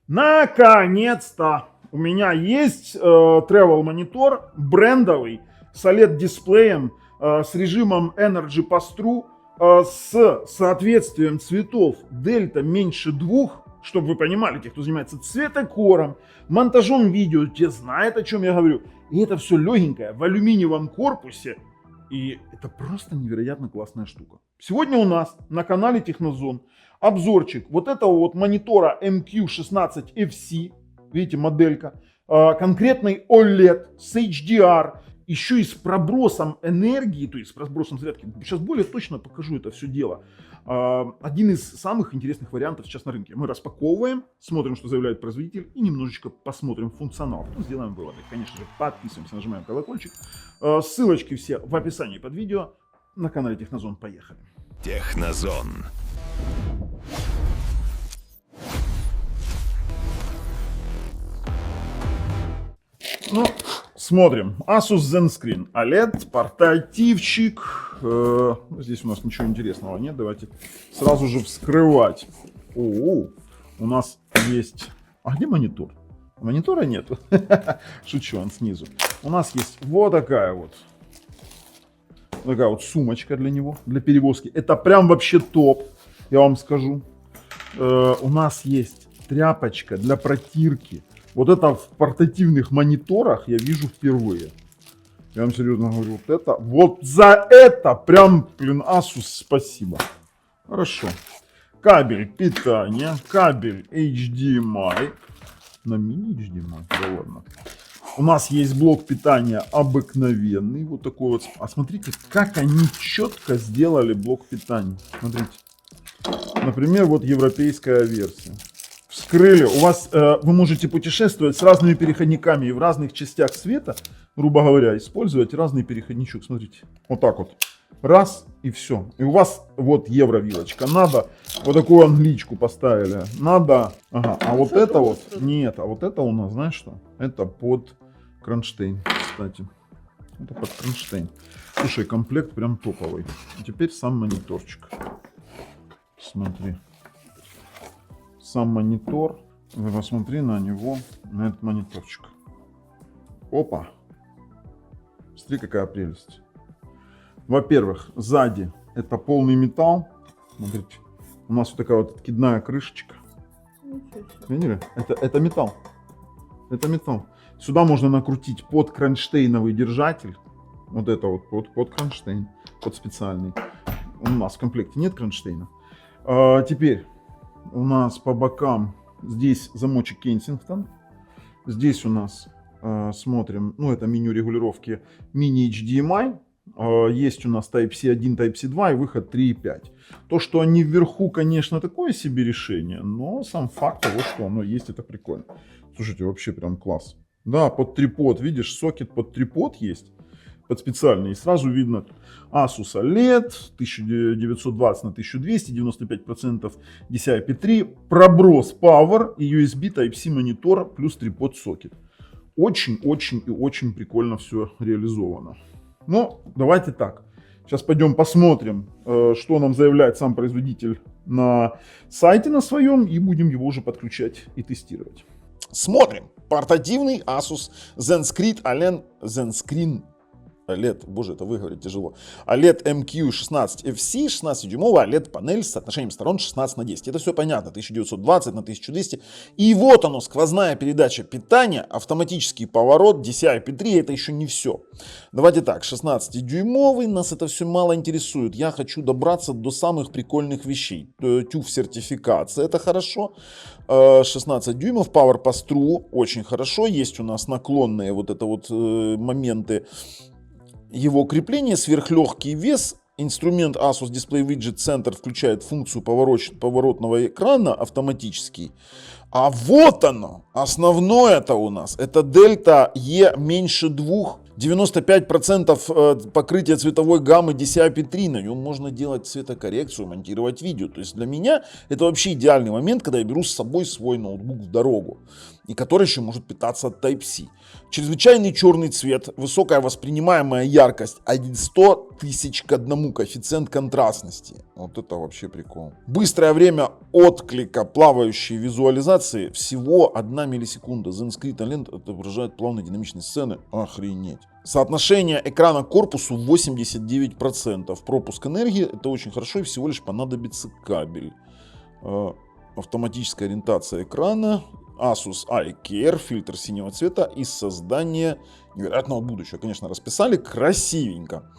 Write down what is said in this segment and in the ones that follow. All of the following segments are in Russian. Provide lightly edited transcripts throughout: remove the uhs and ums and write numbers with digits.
Наконец-то у меня есть travel монитор брендовый с OLED дисплеем, с режимом Energy Pass-Through, с соответствием цветов дельта меньше 2, чтобы вы понимали, те, кто занимается цветокором, монтажом видео, те знают, о чем я говорю. И это все легенькое в алюминиевом корпусе. И это просто невероятно классная штука. Сегодня у нас на канале Технозон обзорчик вот этого вот монитора MQ16FC, видите, моделька, конкретный OLED с HDR, еще и с пробросом энергии, то есть с пробросом зарядки. Сейчас более точно покажу это все дело. Один из самых интересных вариантов сейчас на рынке. Мы распаковываем, смотрим, что заявляет производитель, и немножечко посмотрим функционал. Потом сделаем выводы. Конечно же, подписываемся, нажимаем колокольчик. Ссылочки все в описании под видео. На канале Технозон. Поехали. Технозон. Ну, смотрим. Asus ZenScreen OLED, портативчик. Здесь у нас ничего интересного нет. Давайте сразу же вскрывать. У нас есть... А где монитор? Монитора нет. Шучу, он снизу. У нас есть вот такая вот сумочка для него, для перевозки. Это прям вообще топ, я вам скажу. У нас есть тряпочка для протирки. Вот это в портативных мониторах я вижу впервые. Я вам серьезно говорю, вот за это прям, Asus, спасибо. Хорошо. Кабель питания, кабель HDMI. На мини-HDMI, да ладно. У нас есть блок питания обыкновенный, вот такой вот. А смотрите, как они четко сделали блок питания. Смотрите. Например, вот европейская версия. Вскрыли. У вас вы можете путешествовать с разными переходниками и в разных частях света, грубо говоря, использовать разный переходничок. Смотрите, вот так вот. Раз и все. И у вас вот евровилочка. Надо вот такую англичку поставили. Надо. Ага. А вот это вот. Нет, а вот это у нас, знаешь что? Это под кронштейн, кстати. Это под кронштейн. Слушай, комплект прям топовый. А теперь сам мониторчик. Смотри. Сам монитор. Вы посмотри на него, на этот мониторчик. Опа. Смотри, какая прелесть. Во-первых, сзади это полный металл. Смотрите, у нас вот такая вот откидная крышечка. Видели? Это металл. Это металл. Сюда можно накрутить под кронштейновый держатель. Вот это вот под кронштейн, под специальный. У нас в комплекте нет кронштейна. Теперь у нас по бокам здесь замочек Кенсингтон. Здесь у нас смотрим, ну это меню регулировки мини HDMI. Есть у нас Type-C 1, Type-C 2 и выход 3.5. То, что они вверху, конечно, такое себе решение, но сам факт того, что оно есть, это прикольно. Слушайте, вообще прям класс. Да, под трипод, видишь, сокет под трипод есть, под специальный. И сразу видно Asus OLED 1920 на 1200, 95% DCI-P3, проброс Power и USB Type-C монитор плюс трипод сокет. Очень-очень и очень прикольно все реализовано. Но давайте так. Сейчас пойдем посмотрим, что нам заявляет сам производитель на сайте на своем, и будем его уже подключать и тестировать. Смотрим. Портативный Asus ZenScreen OLED, боже, это выговорить тяжело. OLED MQ16FC, 16-дюймовая OLED-панель с соотношением сторон 16 на 10. Это все понятно, 1920 на 1200. И вот оно, сквозная передача питания, автоматический поворот, DCI-P3, это еще не все. Давайте так, 16-дюймовый, нас это все мало интересует. Я хочу добраться до самых прикольных вещей. TÜV сертификация, это хорошо. 16 дюймов, Power Pass-Through, очень хорошо. Есть у нас наклонные вот это вот моменты его крепления, сверхлегкий вес. Инструмент Asus Display Widget Center включает функцию поворотного экрана автоматический. А вот оно, основное это у нас, это Delta E меньше 2. 95% покрытия цветовой гаммы DCI-P3, на нем можно делать цветокоррекцию, монтировать видео. То есть для меня это вообще идеальный момент, когда я беру с собой свой ноутбук в дорогу, и который еще может питаться от Type-C. Чрезвычайный черный цвет, высокая воспринимаемая яркость, 100 тысяч к 1 коэффициент контрастности. Вот это вообще прикол. Быстрое время отклика плавающей визуализации всего 1 миллисекунда. Zenskrit OLED отображает плавные динамичные сцены. Охренеть. Соотношение экрана к корпусу 89%. Пропуск энергии, это очень хорошо, и всего лишь понадобится кабель. Автоматическая ориентация экрана. Asus iCare, фильтр синего цвета и создание невероятного будущего. Конечно, расписали красивенько.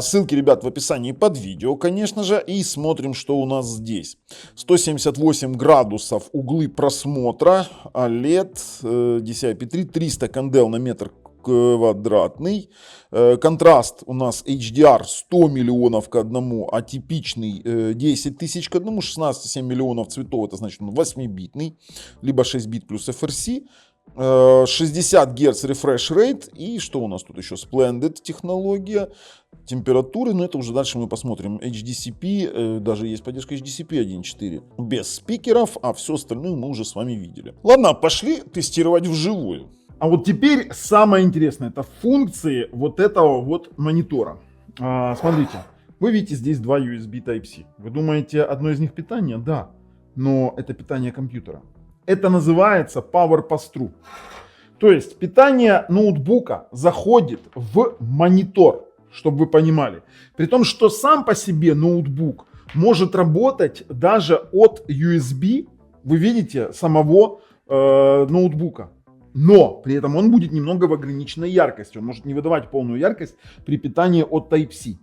Ссылки, ребят, в описании под видео, конечно же. И смотрим, что у нас здесь. 178 градусов углы просмотра. OLED DCI-P3, 300 кандел на метр квадратный. Контраст у нас HDR 100 миллионов к 1, а типичный 10 тысяч к 1, 16,7 миллионов цветов, это значит он 8-битный, либо 6 бит плюс FRC, 60 Гц refresh rate, и что у нас тут еще? Splendid технология, температуры, но это уже дальше мы посмотрим. HDCP, даже есть поддержка HDCP 1.4, без спикеров, а все остальное мы уже с вами видели. Ладно, пошли тестировать вживую. А вот теперь самое интересное, это функции вот этого вот монитора. Смотрите, вы видите здесь два USB Type-C. Вы думаете, одно из них питание? Да, но это питание компьютера. Это называется Power Pass-Through. То есть питание ноутбука заходит в монитор, чтобы вы понимали. При том, что сам по себе ноутбук может работать даже от USB, вы видите, самого ноутбука. Но при этом он будет немного в ограниченной яркости. Он может не выдавать полную яркость при питании от Type-C.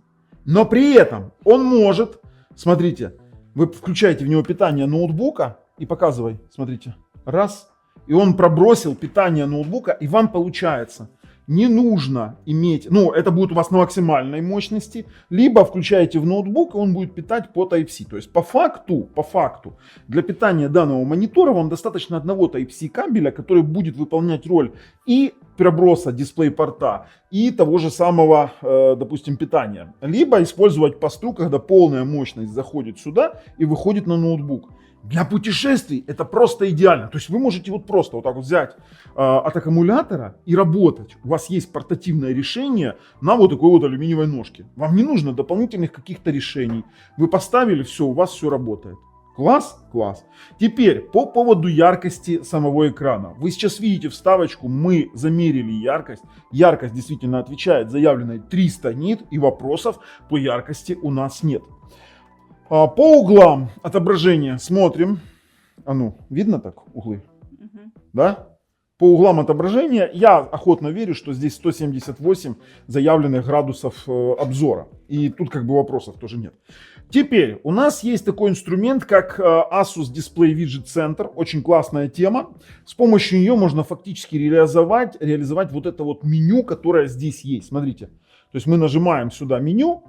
Но при этом он может, смотрите, вы включаете в него питание ноутбука и показывай, смотрите, раз. И он пробросил питание ноутбука, и вам получается, не нужно иметь, это будет у вас на максимальной мощности, либо включаете в ноутбук, и он будет питать по Type-C. То есть по факту, для питания данного монитора вам достаточно одного Type-C кабеля, который будет выполнять роль и проброса дисплей-порта, и того же самого, допустим, питания. Либо использовать пасту, когда полная мощность заходит сюда и выходит на ноутбук. Для путешествий это просто идеально. То есть вы можете вот просто вот так вот взять от аккумулятора и работать. У вас есть портативное решение на вот такой вот алюминиевой ножке. Вам не нужно дополнительных каких-то решений. Вы поставили, все, у вас все работает. Класс? Класс. Теперь по поводу яркости самого экрана. Вы сейчас видите вставочку, мы замерили яркость. Яркость действительно отвечает заявленной 300 нит, и вопросов по яркости у нас нет. По углам отображения смотрим. Видно так углы? Да? По углам отображения я охотно верю, что здесь 178 заявленных градусов обзора. И тут как бы вопросов тоже нет. Теперь у нас есть такой инструмент, как Asus Display Widget Center. Очень классная тема. С помощью нее можно фактически реализовать вот это вот меню, которое здесь есть. Смотрите. То есть мы нажимаем сюда меню.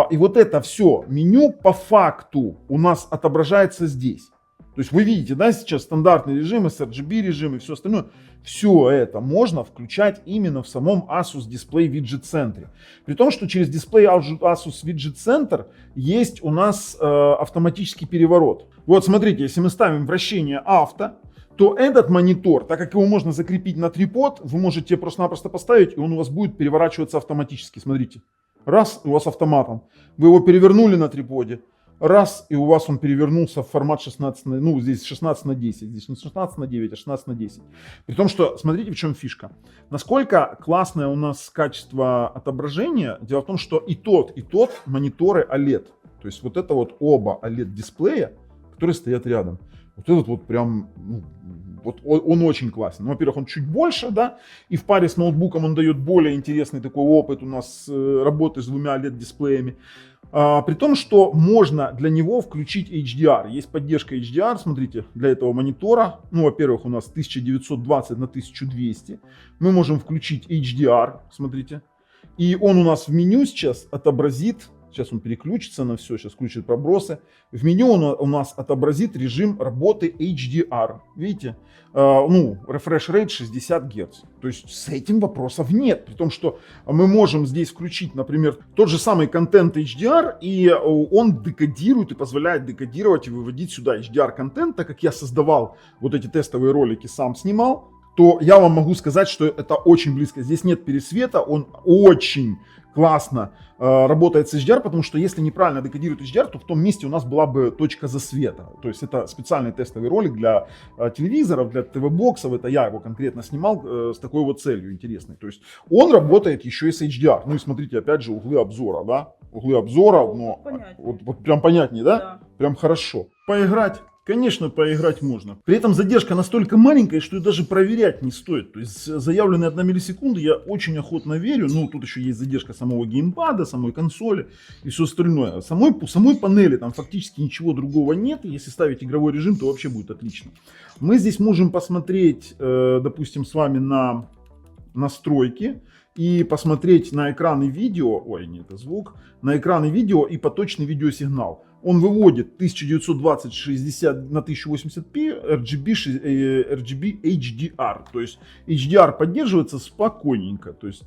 И вот это все меню по факту у нас отображается здесь. То есть вы видите, да, сейчас стандартный режим, sRGB режим и все остальное. Все это можно включать именно в самом Asus Display Widget Center. При том, что через дисплей Asus Widget Center есть у нас автоматический переворот. Вот смотрите, если мы ставим вращение авто, то этот монитор, так как его можно закрепить на трипод, вы можете просто-напросто поставить, и он у вас будет переворачиваться автоматически. Смотрите. Раз, у вас автоматом. Вы его перевернули на триподе. Раз, и у вас он перевернулся в формат 16, здесь 16 на 10. Здесь не 16 на 9, а 16 на 10. При том, что, смотрите, в чем фишка. Насколько классное у нас качество отображения. Дело в том, что и тот мониторы OLED. То есть вот это вот оба OLED дисплея, которые стоят рядом. Вот этот вот прям, вот он очень классный. Во-первых, он чуть больше, да, и в паре с ноутбуком он дает более интересный такой опыт у нас работы с двумя OLED-дисплеями. При том, что можно для него включить HDR. Есть поддержка HDR, смотрите, для этого монитора. Во-первых, у нас 1920 на 1200. Мы можем включить HDR, смотрите. И он у нас в меню сейчас отобразит. Сейчас он переключится на все, сейчас включит пробросы. В меню он у нас отобразит режим работы HDR. Видите? Refresh rate 60 Гц. То есть с этим вопросов нет. При том, что мы можем здесь включить, например, тот же самый контент HDR, и он декодирует и позволяет декодировать и выводить сюда HDR-контент. Так как я создавал вот эти тестовые ролики, сам снимал, то я вам могу сказать, что это очень близко. Здесь нет пересвета, он очень классно работает с HDR, потому что если неправильно декодирует HDR, то в том месте у нас была бы точка засвета. То есть это специальный тестовый ролик для телевизоров, для ТВ-боксов. Это я его конкретно снимал с такой вот целью интересной. То есть он работает еще и с HDR. Ну и смотрите, опять же, углы обзора, да? Углы обзора, но вот прям понятнее, да? Да. Прям хорошо. Поиграть. Конечно, поиграть можно. При этом задержка настолько маленькая, что и даже проверять не стоит. То есть заявленные 1 миллисекунда я очень охотно верю. Ну, тут еще есть задержка самого геймпада, самой консоли и все остальное. Самой панели там фактически ничего другого нет. Если ставить игровой режим, то вообще будет отлично. Мы здесь можем посмотреть, допустим, с вами на настройки и посмотреть на экраны видео, ой, не это звук, на экраны видео и поточный видеосигнал. Он выводит 1920-60 на 1080p RGB HDR. То есть HDR поддерживается спокойненько. То есть,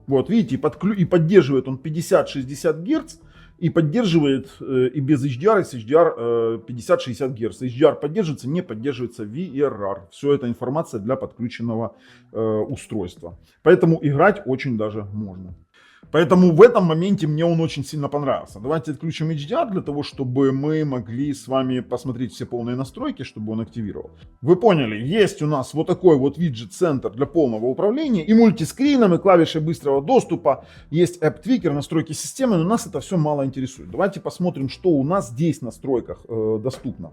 вот видите, и поддерживает он 50-60 Гц. И поддерживает и без HDR, и с HDR 50-60 Гц. HDR поддерживается, не поддерживается VRR. Все это информация для подключенного устройства. Поэтому играть очень даже можно. Поэтому в этом моменте мне он очень сильно понравился. Давайте отключим HDR для того, чтобы мы могли с вами посмотреть все полные настройки, чтобы он активировал. Вы поняли, есть у нас вот такой вот виджет-центр для полного управления и мультискрином, и клавишей быстрого доступа. Есть App Tweaker, настройки системы, но нас это все мало интересует. Давайте посмотрим, что у нас здесь в настройках доступно.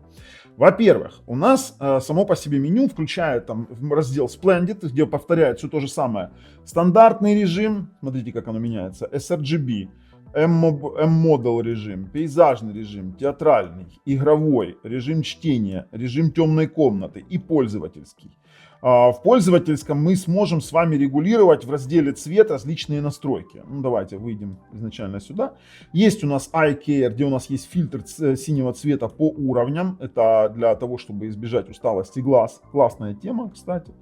Во-первых, у нас само по себе меню включает там раздел Splendid, где повторяет все то же самое. Стандартный режим, смотрите, как оно меняется, sRGB, M-Model режим, пейзажный режим, театральный, игровой, режим чтения, режим темной комнаты и пользовательский. В пользовательском мы сможем с вами регулировать в разделе цвет различные настройки. Ну, давайте выйдем изначально сюда. Есть у нас Eye Care, где у нас есть фильтр синего цвета по уровням. Это для того, чтобы избежать усталости глаз. Классная тема, кстати.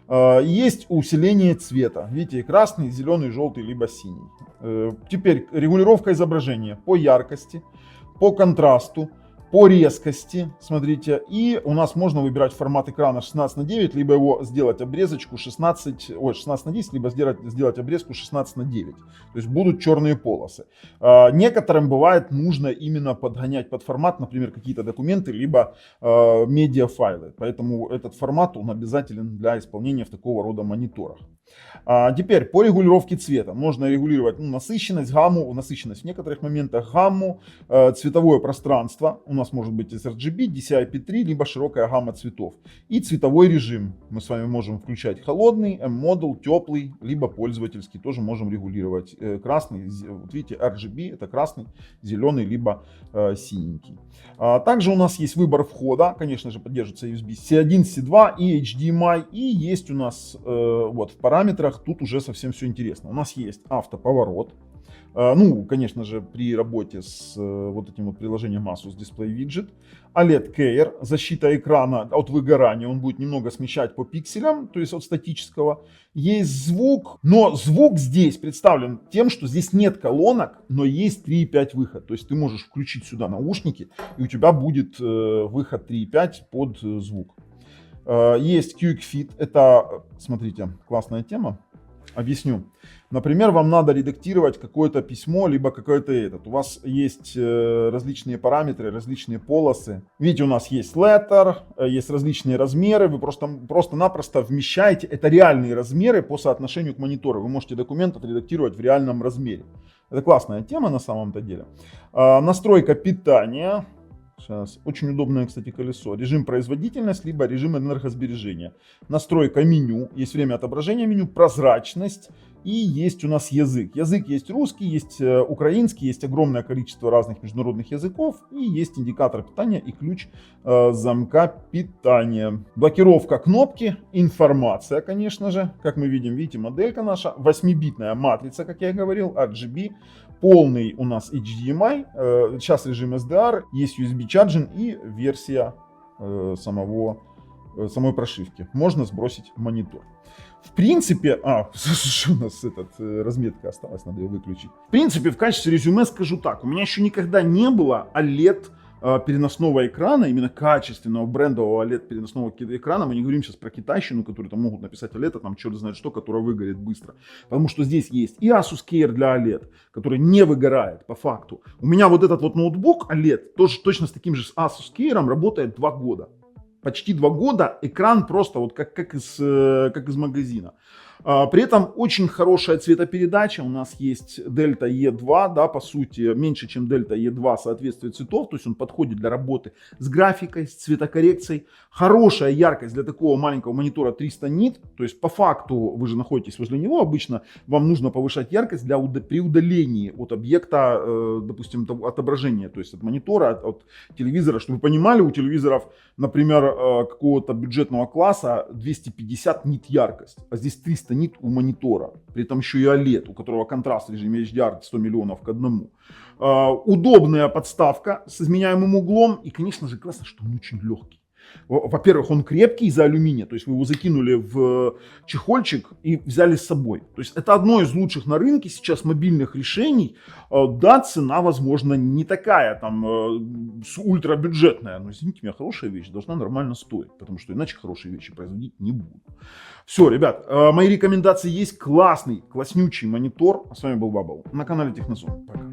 Есть усиление цвета. Видите, красный, зеленый, желтый, либо синий. Теперь регулировка изображения по яркости, по контрасту, по резкости, смотрите, и у нас можно выбирать формат экрана 16:9, либо его сделать обрезочку 16:10, либо сделать обрезку 16:9. То есть будут черные полосы. Некоторым бывает нужно именно подгонять под формат, например, какие-то документы, либо медиафайлы. Поэтому этот формат, он обязателен для исполнения в такого рода мониторах. Теперь по регулировке цвета. Можно регулировать насыщенность, гамму, насыщенность в некоторых моментах, гамму, цветовое пространство. У нас может быть sRGB, DCI-P3, либо широкая гамма цветов. И цветовой режим. Мы с вами можем включать холодный, M-Model, теплый, либо пользовательский. Тоже можем регулировать красный. Вот видите, RGB это красный, зеленый, либо синенький. Также у нас есть выбор входа. Конечно же, поддерживается USB C1, C2 и HDMI. И есть у нас вот в параметрах тут уже совсем все интересно. У нас есть автоповорот. Ну, конечно же, при работе с вот этим вот приложением Asus Display Widget. OLED Care, защита экрана от выгорания, он будет немного смещать по пикселям, то есть от статического. Есть звук, но звук здесь представлен тем, что здесь нет колонок, но есть 3.5 выход. То есть ты можешь включить сюда наушники, и у тебя будет выход 3.5 под звук. Есть Quick Fit, это, смотрите, классная тема. Объясню. Например, вам надо редактировать какое-то письмо, либо какое-то этот. У вас есть различные параметры, различные полосы. Видите, у нас есть letter, есть различные размеры. Вы просто-напросто вмещаете. Это реальные размеры по соотношению к монитору. Вы можете документ отредактировать в реальном размере. Это классная тема на самом-то деле. Настройка питания. Сейчас. Очень удобное, кстати, колесо. Режим производительность, либо режим энергосбережения. Настройка меню. Есть время отображения меню, прозрачность. И есть у нас язык. Язык есть русский, есть украинский, есть огромное количество разных международных языков. И есть индикатор питания и ключ замка питания. Блокировка кнопки, информация, конечно же. Как мы видим, видите, моделька наша. 8-битная матрица, как я и говорил, RGB. полный у нас HDMI, сейчас режим SDR, есть USB charging и версия самой прошивки. Можно сбросить монитор. В принципе, у нас разметка осталась, надо ее выключить. В принципе, в качестве резюме скажу так. У меня еще никогда не было OLED переносного экрана, именно качественного брендового OLED переносного экрана. Мы не говорим сейчас про китайщину, которые там могут написать OLED, а там черт знает что, которое выгорит быстро. Потому что здесь есть и Asus Keyer для OLED, который не выгорает по факту. У меня вот этот вот ноутбук OLED тоже точно с таким же Asus Keyer работает 2 года. Почти 2 года экран просто вот как из магазина. При этом очень хорошая цветопередача. У нас есть Delta E2, да, по сути, меньше, чем Delta E2 соответствие цветов. То есть он подходит для работы с графикой, с цветокоррекцией. Хорошая яркость для такого маленького монитора 300 нит. То есть по факту вы же находитесь возле него. Обычно вам нужно повышать яркость при удалении от объекта, допустим, отображения. То есть от монитора, от телевизора. Чтобы вы понимали, у телевизоров, например, какого-то бюджетного класса 250 нит яркость. А здесь 300 нит у монитора, при этом еще и OLED, у которого контраст в режиме HDR 100 миллионов к 1. Удобная подставка с изменяемым углом и, конечно же, классно, что он очень легкий. Во-первых, он крепкий из-за алюминия, то есть вы его закинули в чехольчик и взяли с собой. То есть это одно из лучших на рынке сейчас мобильных решений. Да, цена, возможно, не такая там ультрабюджетная, но, извините меня, хорошая вещь должна нормально стоить, потому что иначе хорошие вещи производить не будут. Все, ребят, мои рекомендации есть. Классный, класснючий монитор. А с вами был Бабл на канале Технозон. Пока.